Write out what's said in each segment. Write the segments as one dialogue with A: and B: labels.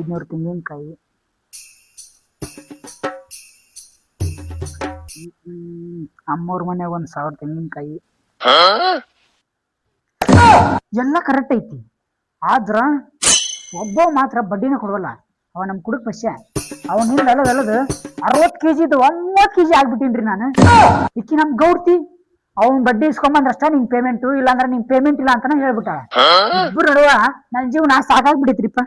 A: 500 ತೆಂಗಿನಕಾಯಿ, ಅಮ್ಮವ್ರ ಮನ್ಯಾಗ 1000 ತೆಂಗಿನಕಾಯಿ ಎಲ್ಲ ಕರೆಕ್ಟ್ ಐತಿ. ಆದ್ರ ಒಬ್ಬ ಮಾತ್ರ ಬಡ್ಡಿನ ಕೊಡವಲ್ಲ. ಅವ ನಮ್ ಕುಡುಕ್ ಪಶ್ಯ ಅವನಿಂದ ಅಲ್ಲದ 60 kg 30 kg ಆಗ್ಬಿಟ್ಟಿನ್ರಿ ನಾನು. ಇಕ್ಕಿ ನಮ್ ಗೌಡ್ತಿ ಅವ್ನ್ ಬಡ್ಡಿ ಇಸ್ಕೊಂಬಂದ್ರಷ್ಟ ನಿಮ್ ಪೇಮೆಂಟ್, ಇಲ್ಲಾಂದ್ರ ನಿಮ್ ಪೇಮೆಂಟ್ ಇಲ್ಲ ಅಂತಾನ ಹೇಳ್ಬಿಟ್ಟಾಳ. ಇಬ್ಬರು ನಡುವ ನನ್ ಜೀವನ ಸಾಕಾಗ್ಬಿಟ್ಟಿತ್ರಿಪ್ಪ.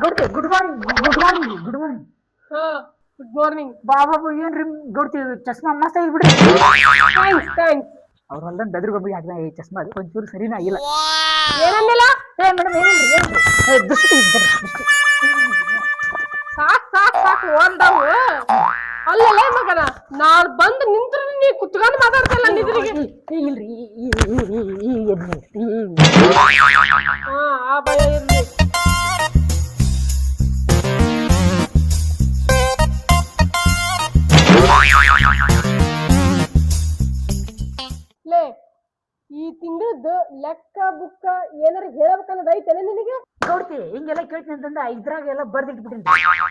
A: ಗೌಡ್ತಿ good morning. Good morning. Good morning.
B: Good morning.
A: ಬಾಬಾ ಏನ್ರಿ ಗೌಡ್ತಿ ಚಸ್ಮಾ ಮಸ್ತ್ ಆಗಿಬಿಡ್ರಿ.
B: ಥ್ಯಾಂಕ್ಸ್.
A: ಅವ್ರ ಹೊಲ್ದಾಗ ಬೆದ್ರ ಗೊಬ್ಬರಿ ಹಾಕಿದ ಈ ಚಸ್ಮಾ ಅದು ಒಂಚೂರು ಸರಿನಾ ಇಲ್ಲ.
B: ಏನಂದಿಲ್ಲ?
A: ಏ ಮೇಡಮ್ ಏನಿಲ್ರಿ ದೃಷ್ಟಿ ದೃಷ್ಟಿ.
B: ಸಾಕು ಓಲ್ಡವು. ಅಲ್ಲಲ್ಲ ಮಗನ ನಾಳೆ ಬಂದು ನಿಂತ್ರೆ ನೀ ಕುತ್ಕೊಂಡು ಮಾತಾಡ್ತಲ್ಲ ನಿದ್ರಿಗೆ.
A: ಇಲ್ರಿ
B: ಆ ಭಯ ಇರ್ಲಿ. ಲೇ ಈ ತಿಂಗಳದ್ದು ಲೆಕ್ಕ ಬುಕ್ಕ ಏನಾರ ಹೇಳ್ಬೇಕನ್ನೋದು ಐತೇನೆ ನಿನಗೆ?
A: ಗೌಡ್ತಿ ಹಿಂಗೆಲ್ಲ ಕೇಳ್ತೀನಿ ಅಂತಂದ ಇದ್ರಾಗ ಎಲ್ಲ ಬರ್ದಿಟ್ಬಿಟ್ಟಿನಿ.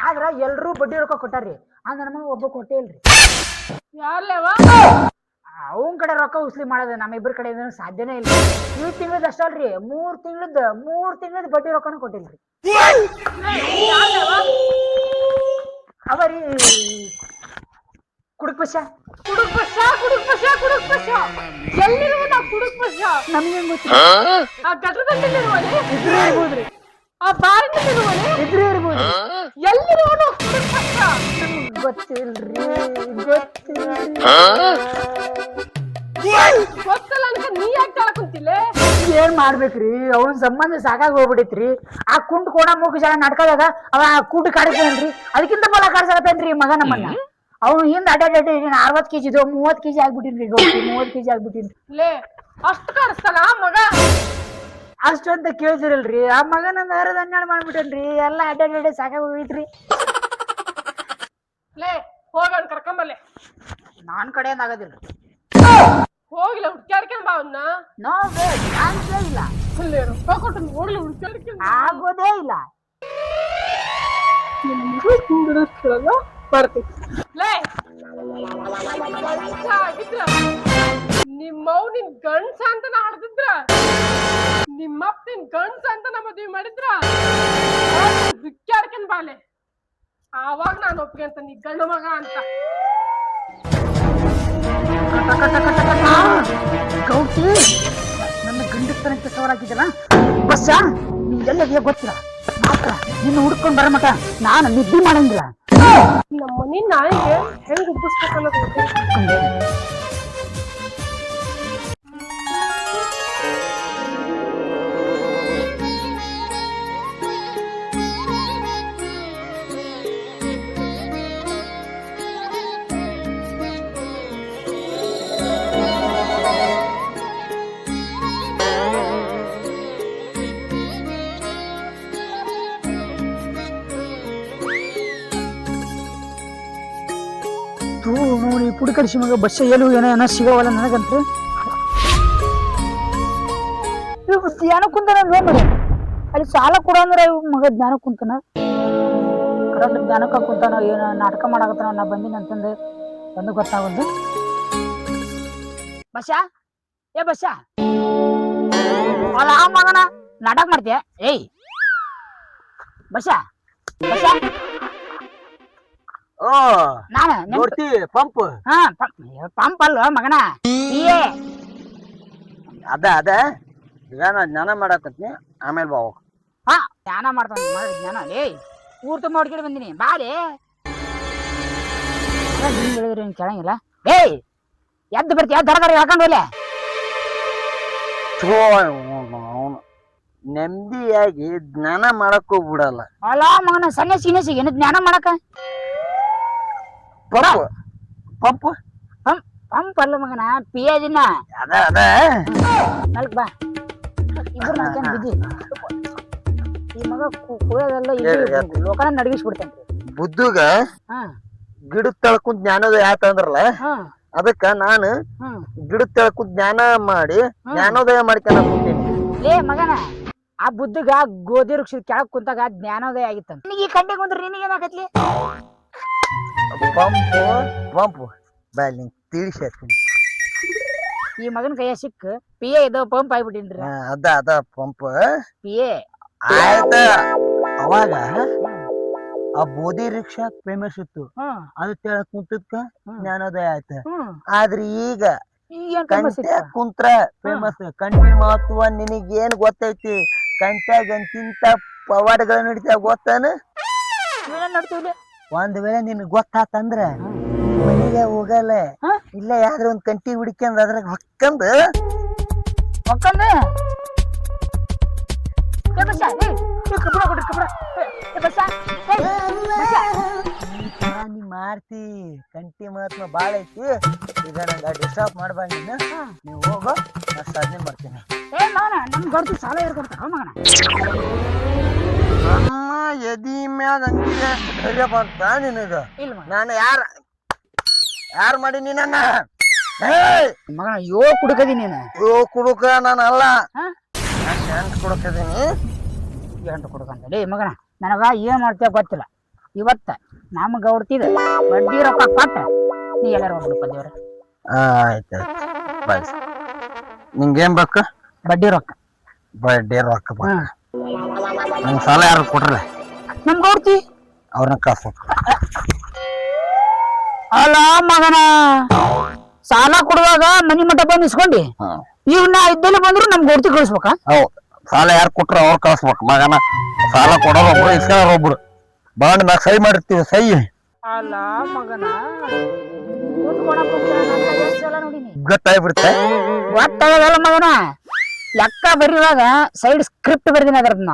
A: ಆದ್ರ ಎಲ್ರೂ ಬಡ್ಡಿ ರೊಕ್ಕ ಕೊಟ್ಟಾರ್ರಿ. ಅಂದ್ರ ನಮಗ ಒಬ್ಬ ಕೊಟ್ಟೇ ಇಲ್ರಿ.
B: ಯಾರ್ಲೇವ?
A: ಅವನ್ ಕಡೆ ರೊಕ್ಕ ಉಸ್ಲಿ ಮಾಡೋದು ನಮ್ಮಿಬ್ಬರ ಕಡೆ ಸಾಧ್ಯನೇ ಇಲ್ಲ. ಈ ತಿಂಗಳದ ಅಷ್ಟಲ್ರಿ 3 ತಿಂಗಳದ ಬಡ್ಡಿ ರೊಕ್ಕನೂ ಕೊಟ್ಟಿಲ್ರಿ. ಅವರಿ ಕುಡುಕ್ ಬಸ್ಸ
B: ಎಲ್ಲಿರುವುದು ಆ ಕುಡುಕ್ ಬಸ್ಸ?
A: ನಮ್ಗೆ ಗೊತ್ತಿಲ್ಲ.
B: ಆ ಗದರದಲ್ಲಿರುವನೆ?
A: ಇದ್ರೂ ಇರ್ಬೋದ್ರಿ.
B: ಆ ಬಾರಿನಲ್ಲಿರುವನೆ?
A: ಇದ್ರೂ ಇರ್ಬೋದು.
B: ಎಲ್ಲಿರುವನು ಕುಡುಕ್ ಬಸ್ಸ?
A: ಗೊತ್ತಿಲ್ರಿ.
B: ಗೊತ್ತಲ್ಲ ಅನ್ಕ ನೀ ಯಾಕೆ ಕೇಳಕುಂತಿಲ್ಲ?
A: ಏನ್ ಮಾಡ್ಬೇಕ್ರಿ? ಅವನ್ ಸಂಬಂಧ ಸಾಕಾಗಿ ಹೋಗ್ಬಿಡೈತ್ರಿ. ಆ ಕುಂಟ್ ಕೋಣ ಮೂಕ ಜನ ನಾಟಕದಾಗ ಅವ ಕುಂಟ್ ಕಾಡಿಸ್ತಾನ್ರಿ. ಅದಕ್ಕಿಂತ ಬಲ ಕಾಡ್ಸಕತ್ತೇನ್ರಿ ಮಗ ನಮ್ಮನ್ನ. ಅವ್ನು ಹಿಂದ್ ಅಡ್ಡ 60 kg 30 kg ಆಗ್ಬಿಟ್ಟಿನ್ರಿ. 30 kg ಆಗ್ಬಿಟ್ಟಿನ್ರಿ.
B: ಲೇ ಅಷ್ಟು ಕಾಡಿಸ್ತಾನ ಮಗ?
A: ಅಷ್ಟು ಅಂತ ಕೇಳ್ತಿರಲ್ರಿ. ಆ ಮಗ ನಂದು ಹರದ 12 ಮಾಡ್ಬಿಟ್ಟೇನ್ರಿ. ಎಲ್ಲ ಅಡ್ಡ ಸಾಕಾಗಿ ಹೋಗೈತ್ರಿ.
B: ಲೇ ಹೋಗಣ ಕರ್ಕೊಂಬಲ್ಲೆ.
A: ನಾನ್ ಕಡೆಯಿಂದ ಆಗೋದಿಲ್ರಿ.
B: ಹೋಗ್ಲ ಹುಡ್ಕ್ಯಾಡ್ಕೊಂಡ್ ಬಾ ಅವನ್ನ.
A: ನೋ ವೇ, ಚಾನ್ಸೇ ಇಲ್ಲ.
B: ಅಲ್ಲೇ ರೊಕ್ಕ ಕೊಟ್ಟು ಹೋಗ್ಲಿ ಹುಡ್ಕ್ಯಾಡ್ಕೊಂಡ್
A: ಆಗೋದೇ ಇಲ್ಲ.
B: ಬರ್ತಿ ಲೇ ಆಗಿದ್ರ ನಿಮ್ಮವ್ ನಿನ್ ಗಂಡ್ಸ ಅಂತ ಆಡ್ತಿದ್ರ, ನಿಮ್ಮಪ್ಪ ನಿನ್ ಗಂಡ್ಸ ಅಂತ ಮದ್ವಿ ಮಾಡಿದ್ರ ಬಿಕ್ಕಾಡ್ಕೊಂಡ್ ಬಾಲೆ. ಆವಾಗ ನಾನು ಒಪ್ಪಿಗೆ ಅಂತ ನೀ ಗಂಡು ಮಗ ಅಂತ.
A: ಗೌಟಿ ನನ್ನ ಗಂಡಸ್ತನಕ್ಕೆ ಸವಾಲಾಗಿದ್ದಲ್ಲ ಬಸ್ಸ. ನಿಂಗೆಲ್ಲ ಗೊತ್ತಿಲ್ಲ ಮಾತ್ರ ನಿನ್ನ ಹುಡ್ಕೊಂಡ್ ಬರ ಮಟ ನಾನು ನಿದ್ದೆ ಮಾಡಂಗಿಲ್ಲ.
B: ನಮ್ಮ ಮನಿ ನಾಯಿಗೆ ಹೆಂಗ್ ಉಬ್ಬಿಸ್ಬೇಕನ್ನೋದು
A: ನೋಡಿ ಪುಡಿ ಕಡಿಸಿ ಮಗ ಬಸ್ಸ ಎಲ್ಲೂ ಏನೋ ಸಿಗವಲ್ಲ ನನಗಂತ್ರಿ. ಧ್ಯಾನ ಕುಂತಾನ ನೋಡಿ ಅಲ್ಲಿ ಸಾಲ ಕೊಡ ಅಂದ್ರೆ ಮಗ ಜ್ಞಾನ ಕುಂತಾನ. ಕರೆಕ್ಟ್ ಜ್ಞಾನಕ್ಕ ಕುಂತಾನ ಏನ ನಾಟಕ ಮಾಡಾಕತ್ತಾನ. ನಾ ಬಂದಿನ ಅಂತಂದು ಒಂದು ಗೊತ್ತಾಗಲ್ದು. ಬಸ್ಸ ಏ ಬಸ್ಸ ಅಲ್ಲ ಆ ಮಗನ ನಾಟಕ ಮಾಡ್ತೀಯ? ಏಯ್ ಬಸ್ಸ
C: ಓ
A: ನಾನು
C: ನೋಡ್ತಿ ಪಂಪ್
A: ಪಂಪ್ ಅಲ್ವ ಮಗನ.
C: ಅದ ಈಗ ನಾ ಜ್ಞಾನ ಮಾಡಾಕತ್ನಿ. ಆಮೇಲೆ ಬಾ
A: ಹಾ ಜ್ಞಾನ ಮಾಡ್ತಾನ ಜ್ಞಾನ. ಏಯ್ ಊರ್ ತುಂಬ ಹೊಡ್ಕೊಂಡು ಬಂದಿನಿ ಬಾರಿ. ಹೇಳಿದ್ರಿ ಕೇಳಂಗಿಲ್ಲ. ಏಯ್ ಎದ್ದು ಬರ್ತೀಯ ದರ ಹೇಳ್ಕೊಂಡು ಹೋಗ್ಲೆ.
C: ಥೋ, ಅವ್ನು ನೆಮ್ಮದಿಯಾಗಿ ಜ್ಞಾನ ಮಾಡಕ್ ಹೋಗ್ಬಿಡಲ್ಲ.
A: ಅಲ್ಲ ಮಗನ ಸನ್ಯಾಸಿ ಗಿನ್ಯಾಸಿಗೆ ಏನು ಜ್ಞಾನ ಮಾಡಕ
C: ಪಪ್ಪು ಪಪ್ಪು
A: ಪಂಪ್ ಅಲ್ಲ ಮಗನ ಪಿಯ ದಿನ
C: ಅದ ಅದ
A: ನಲ್ಕ್ ಬಾ ಇಬ್ರು ನಾಲ್ಕೇನು ಬಿದ್ದಿ ಈ ಮಗ ಕುಡಿಯೋದೆಲ್ಲ ಇಲ್ಲಿ ಲೋಕನ ನಡಗಿಸ್ಬಿಡ್ತೇನೆ.
C: ಬುದ್ಧಗ
A: ಹಾ
C: ಗಿಡದ ತಳಕುಂತ ಜ್ಞಾನೋದಯ ಆತಂದ್ರಲ್ಲ,
A: ಹಾ
C: ಅದಕ್ಕ ನಾನು
A: ಹ್ಮ್
C: ಗಿಡದ ತಳಕುಂತ ಜ್ಞಾನ ಮಾಡಿ ಜ್ಞಾನೋದಯ ಮಾಡ್ಕೊಂಡ ಕೂತೀನಿ.
A: ಲೇ ಮಗನ ಆ ಬುದ್ಧಗ ಗೋಧಿ ವೃಕ್ಷದ ಕೆಳಗ್ ಕುಂತಾಗ ಜ್ಞಾನೋದಯ ಆಗಿತ್ತಂತ. ನಿನಗೆ ಈ ಕಂಡೆ ಕುಂದ್ರೆ ನಿನಗೆ ಏನಾಗತ್ಲಿ?
C: ಪಂಪು ಪಂಪು ಬಾಯ್ ನಿಂಗೆ ತಿಳಿಸಿ ಹೇಳ್ತೀನಿ.
A: ಈ ಮಗನ ಕೈಯ ಸಿಕ್ಕ ಪಿ ಎ ಇದು ಪಂಪ್ ಆಗ್ಬಿಟ್ಟಿನ್ರಿ.
C: ಅದ ಅದ ಪಂಪ್
A: ಪಿ ಎ
C: ಆಯ್ತ. ಅವಾಗ ಆ ಬೋಧಿ ರಿಕ್ಷಾ ಫೇಮಸ್ ಇತ್ತು, ಅದು ತೆಳಕ್ ಕುಂತದ್ಕ ಜ್ಞಾನೋದಯ ಆಯ್ತ. ಆದ್ರೆ ಈಗ ಕಂಟ್ಯಾ ಕುಂತ್ರ ಫೇಮಸ್. ಕಂಟಿನ ಮಹತ್ವ ನಿನಗೇನ್ ಗೊತ್ತೈತಿ? ಕಂಟ್ಯಾಗ ಎಂತಿಂತ ಪವಾಡಗಳು ನಡೀತಾವ ಗೊತ್ತಾನ? ಒಂದ್ ವೇಳೆ ನಿನಗ್ ಗೊತ್ತಾತಂದ್ರ ಮನೆಗೆ ಹೋಗಲ್ಲ, ಇಲ್ಲ ಯಾವ್ದ್ರ ಒಂದ್ ಕಂಟಿ ಹುಡ್ಕೊಂಡ್ ಅದ್ರಾಗ ಹೊಕ್ಕಂದ್ ನೀ ಮಾಡ್ತಿ. ಕಂಟಿ ಮಹಾತ್ಮ ಬಾಳ ಐತಿ. ಈಗ ನಂಗ ಡಿಸ್ಟರ್ಬ್ ಮಾಡ್ಬಾರ್ದು ನೀನು. ನೀವು ಹೋಗೋ, ನಾ ಸಾಧನೆ ಮಾಡ್ತೀನಿ.
A: ನಮ್ ಗಡ್ತಿ ಸಾಲ ಏರ್ಕೊಡ್ತಾರ ಮಗನ.
C: ನಮ್ಮ ಎದಿ ಮ್ಯಾಗ ಅಂಜಿಗೆ ಧೈರ್ಯ ಬರ್ತ ನಿನಗ? ನಾನು ಯಾರ ಮಾಡಿ ನೀನನ್ನ?
A: ಮಗನ ಯೋ ಕುಡುಕದಿ ನೀನು.
C: ಯೋ ಕುಡುಕ ನಾನಲ್ಲ, ಎಂಟು ಕುಡುಕದೀನಿ.
A: ಎಂಟು ಕುಡುಕಂತ ಲೇ ಮಗನ, ನನಗ ಏನ್ ಮಾಡ್ತೇವ ಗೊತ್ತಿಲ್ಲ. ಇವತ್ತ ನಮ್ ಗೌಡ್ತಿದ ಬಡ್ಡಿ ರೊಕ್ಕ ಕೊಟ್ಟ ನೀ ಎಲ್ಲಾರ ಹೋಗ್ಬಿಡಪ್ಪ ದೇವ್ರ.
C: ಆಯ್ತಾಯ್ತು ಬಾಯ್. ನಿಂಗೇನ್ ಬೇಕು?
A: ಬಡ್ಡಿ ರೊಕ್ಕ.
C: ಬಡ್ಡಿ ರೊಕ್ಕ ನಂಗೆ ಸಾಲ ಯಾರು ಕೊಟ್ರಲ್ಲ?
A: ನಮ್ ಗೌಡ್ತಿ
C: ಅವ್ರನ್ನ ಕಳ್ಸ್ಬೇಕು.
A: ಅಲ್ಲ ಮಗನ, ಸಾಲ ಕೊಡುವಾಗ ಮನಿ ಮಠ ಬಂದ್ ಇಸ್ಕೊಂಡಿ, ಇವ್ನ ಇದ್ದಲ್ಲಿ ಬಂದ್ರು ನಮ್ ಗೌಡ್ತಿ ಕಳಿಸ್ಬೇಕ?
C: ಸಾಲ ಯಾರು ಕೊಟ್ರ ಅವ್ರು ಕಳ್ಸ್ಬೇಕು ಮಗನ. ಸಾಲ ಕೊಡೋರು ಒಬ್ರು, ಇಸ್ಕೊಳ್ಳೋರು ಒಬ್ರು. ಬಾಂಡ್ ಮ್ಯಾಗ ಸಹಿ ಮಾಡಿರ್ತೀವಿ, ಸಹಿ.
A: ಅಲ್ಲ ಮಗನ,
C: ಗೊತ್ತಾಗ್ಬಿಡ್ತೆ.
A: ಗೊತ್ತಾಗಲ್ಲ ಮಗನ. ಲೆಕ್ಕ ಬರೆಯುವಾಗ ಸೈಡ್ ಸ್ಕ್ರಿಪ್ಟ್ ಬರ್ದಿನ ಅದ್ರದ್ನ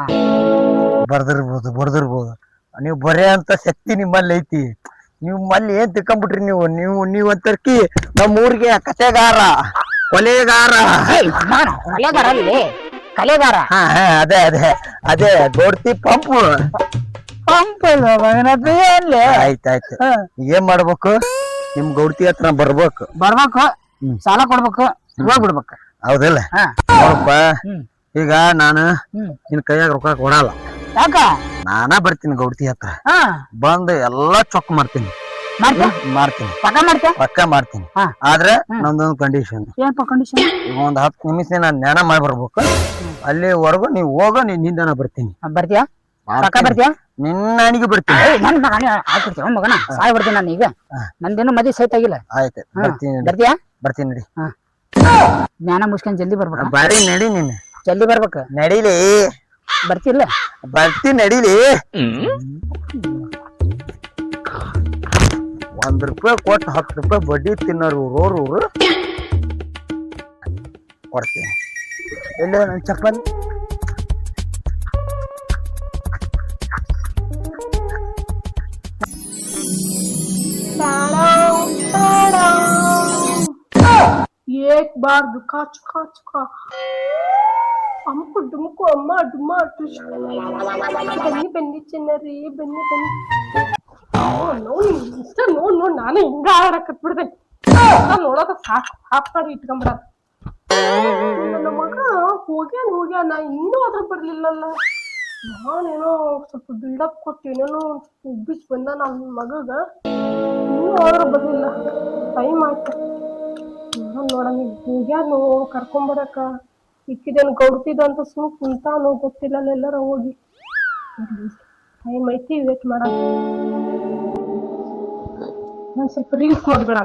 C: ಬರ್ದಿರ್ಬೋದು. ನೀವು ಬರೇ ಅಂತ ಶಕ್ತಿ ನಿಮ್ಮಲ್ಲಿ ಐತಿ. ನಿಮ್ಮಲ್ಲಿ ಏನ್ ತಿಳ್ಕೊಂಡ್ಬಿಟ್ರಿ ನೀವು ಅಂತರ್ಕಿ ನಮ್ಮ ಊರಿಗೆ ಕತೆಗಾರ, ಕೊಲೆಗಾರ.
A: ಕೊಲೆಗಾರ ಅಲ್ಲಿ ಕಲೆಗಾರ.
C: ಅದೇ ಅದೇ ಅದೇ ದೊಡ್ತಿ ಪಂಪು. ಆಯ್ತಾಯ್ತು. ಏನ್ ಮಾಡ್ಬೇಕು? ನಿಮ್ ಗೌಡ್ತಿ ಹತ್ರ ಬರ್ಬೇಕು
A: ಸಾಲ ಕೊಡ್ಬೇಕು, ಹೋಗ್ಬಿಡ್ಬೇಕು.
C: ಹೌದಿಲ್ಲ? ನೋಡಪ್ಪ, ಈಗ ನಾನು ನಿನ್ ಕೈಯಾಗ ರೊಕ್ಕ ಕೊಡಲ್ಲ.
A: ಯಾಕ?
C: ನಾನಾ ಬರ್ತೀನಿ ಗೌಡ್ತಿ ಹತ್ರ, ಬಂದು ಎಲ್ಲಾ ಚೊಕ್ ಮಾಡ್ತೀನಿ. ಪಕ್ಕ ಮಾಡ್ತೀನಿ. ಆದ್ರೆ ನಂದೊಂದು ಕಂಡೀಷನ್. ಈಗ ಒಂದ್ 10 ನಿಮಿಷ ನಾನು ಜ್ಞಾನ ಮಾಡಿ ಬರ್ಬೇಕು. ಅಲ್ಲಿವರೆಗೂ ನೀವು ಹೋಗೋ, ನೀನ್ ಹಿಂದನ ಬರ್ತೀನಿ.
A: ಬರ್ತೀಯಾ?
C: ನಿನ್ನ ಅಣಿಗೆ ಬರ್ತೀನಿ.
A: ಮಗನ ಸಾಯ್ ಬರ್ತೀನಿ ನಾನು. ಈಗ ನಂದೇನು ಮದಿ ಸೈಟ್ ಆಗಿಲ್ಲ.
C: ಆಯ್ತು, ಬರ್ತೀನಿ.
A: ಬರ್ತೀಯಾ?
C: ಬರ್ತೀನಿ ನಡಿ.
A: ಜ್ಞಾನ ಮುಗಿಸ್ಕೊಂಡ್ ಜಲ್ದಿ ಬರ್ಬೇಕು.
C: ಬಾರಿ ನಡಿ, ನೀನು
A: ಜಲ್ದಿ ಬರ್ಬೇಕು.
C: ನಡಿಲಿ.
A: ಬರ್ತಿಲ್ಲ?
C: ಬರ್ತೀನಿ, ನಡಿಲಿ. ₹1 ಕೊಟ್ಟು ₹10 ಬಡ್ಡಿ ತಿನ್ನೋರು ಊರು ಕೊಡ್ತೀನಿ. ಎಲ್ಲ ನನ್ನ ಚಪ್ಪಲ್
B: एक बार दुखा चुका चुका अम्मू डुमको अम्मा डुम्मा बन्नी बन्नी चिन्नरी बन्नी बन्नी ನೋಡ್ ನಾನು ಹಿಂಗ ಆಡಕತ್ ಬಿಡ್ತೇನೆ. ನೋಡೋದ ಸಾಕು ಇಟ್ಕೊಂಡ್ಬಿಡ. ನನ್ನ ಮಗ ಹೋಗ್ಯಾನ ಇನ್ನೂ ಅದ್ರ ಬರ್ಲಿಲ್ಲಲ್ಲ. ನಾನೇನೋ ಸ್ವಲ್ಪ ಬಿಲ್ಡಪ್ ಕೊಟ್ಟು ಏನೇನೋ ಉಬ್ಬಿಸ್ ಬಂದ ನನ್ನ ಮಗಗ, ಇನ್ನೂ ಆದ್ರೂ ಬರ್ಲಿಲ್ಲ. ಟೈಮ್ ಆಯ್ತು. ನೋಡ ಹೋಗ್ಯಾನು ಕರ್ಕೊಂಬರಕ. ಇಕ್ಕಿದೇನು ಗೌಡ್ತಿದಂತ ಸುಮ್ ಕುಂತಾನು ಗೊತ್ತಿಲ್ಲ. ಎಲ್ಲಾರ ಹೋಗಿ ಟೈಮ್ ಐತಿ, ವೇಟ್ ಮಾಡ. ನಾನು ಸ್ವಲ್ಪ ರೀಲ್ಸ್ ನೋಡ್ಬೇಡ.